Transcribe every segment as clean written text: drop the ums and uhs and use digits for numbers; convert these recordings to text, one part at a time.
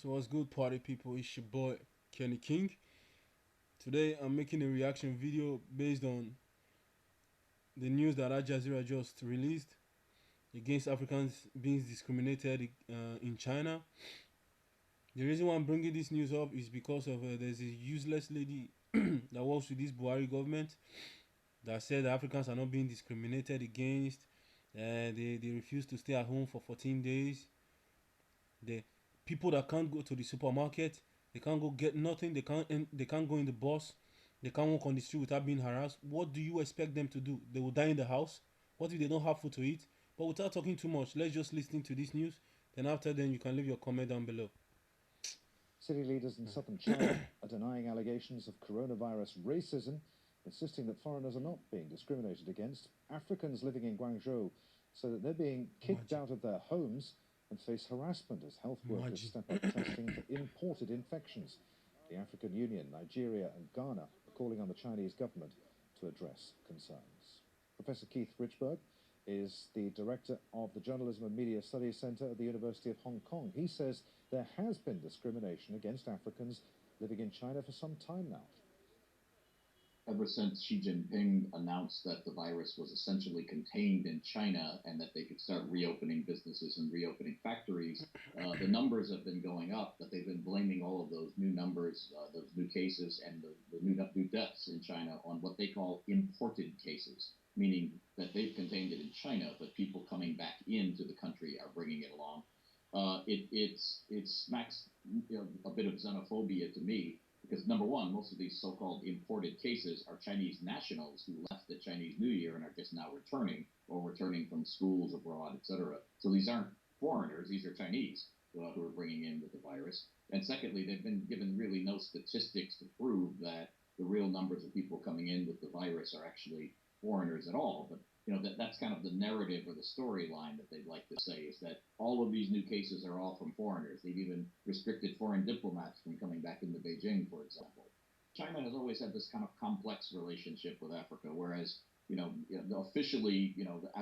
So what's good, party people? It's your boy Kenny King. Today I'm making a reaction video based on the news that Al Jazeera just released against Africans being discriminated in China. The reason why I'm bringing this news up is because of there's a useless lady that works with this Buhari government that said that Africans are not being discriminated against. They refuse to stay at home for 14 days. The people that can't go to the supermarket, they can't go get nothing. They can't go in the bus. They can't walk on the street without being harassed. What do you expect them to do? They will die in the house. What if they don't have food to eat? But without talking too much, let's just listen to this news. Then after then, you can leave your comment down below. City leaders in southern China are denying allegations of coronavirus racism, insisting that foreigners are not being discriminated against. Africans living in Guangzhou say that they're being kicked out of their homes and face harassment as health workers step up testing for imported infections. The African Union, Nigeria and Ghana are calling on the Chinese government to address concerns. Professor Keith Richberg is the director of the Journalism and Media Studies Center at the University of Hong Kong. He says there has been discrimination against Africans living in China for some time now. Ever since Xi Jinping announced that the virus was essentially contained in China and that they could start reopening businesses and reopening factories, the numbers have been going up, but they've been blaming all of those new numbers, those new cases and the new deaths in China on what they call imported cases, meaning that they've contained it in China, but people coming back into the country are bringing it along. It smacks a bit of xenophobia to me, because number one, most of these so-called imported cases are Chinese nationals who left the Chinese New Year and are just now returning, or returning from schools abroad, etc. So these aren't foreigners; these are Chinese who are bringing in with the virus. And secondly, they've been given really no statistics to prove that the real numbers of people coming in with the virus are actually foreigners at all. But that's kind of the narrative or the storyline that they'd like to say, is that all of these new cases are all from foreigners. They've even restricted foreign diplomats from coming back into Beijing, for example. China has always had this kind of complex relationship with Africa, whereas officially,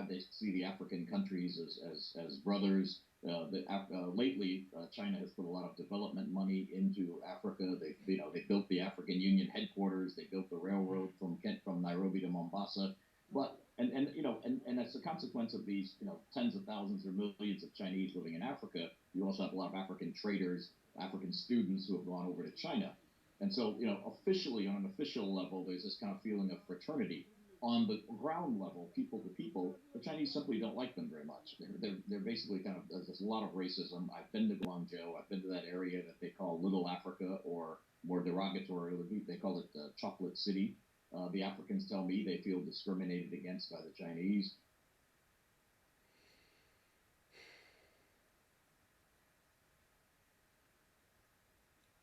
they see the African countries as brothers. Lately, China has put a lot of development money into Africa. They built the African Union headquarters. They built the railroad from Nairobi to Mombasa. But and as a consequence of these tens of thousands or millions of Chinese living in Africa, you also have a lot of African traders, African students who have gone over to China. And so officially, on an official level, there's this kind of feeling of fraternity. On the ground level, people to people, the Chinese simply don't like them very much. They're basically there's a lot of racism. I've been to Guangzhou. I've been to that area that they call Little Africa, or more derogatorily, they call it Chocolate City. The Africans tell me they feel discriminated against by the Chinese.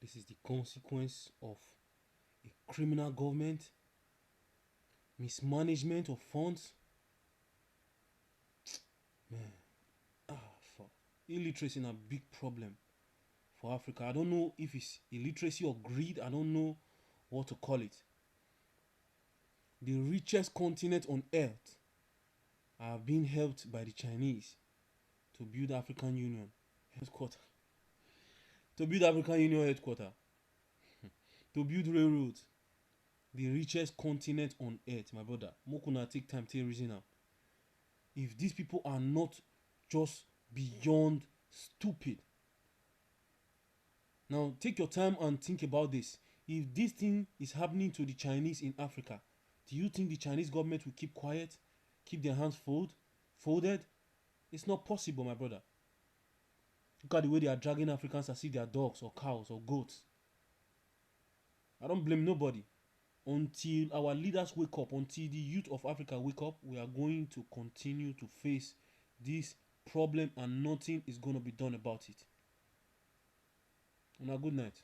This is the consequence of a criminal government, mismanagement of funds. Man, fuck. Illiteracy is a big problem for Africa. I don't know if it's illiteracy or greed. I don't know what to call it. The richest continent on earth are being helped by the Chinese to build African Union headquarters. To build African Union headquarters. To build railroads. The richest continent on earth, my brother. Mokuna take time to reason up. If these people are not just beyond stupid. Now take your time and think about this. If this thing is happening to the Chinese in Africa, do you think the Chinese government will keep quiet? Keep their hands folded? It's not possible, my brother. Look at the way they are dragging Africans as if they are dogs or cows or goats. I don't blame nobody. Until our leaders wake up, until the youth of Africa wake up, we are going to continue to face this problem and nothing is going to be done about it. And a good night.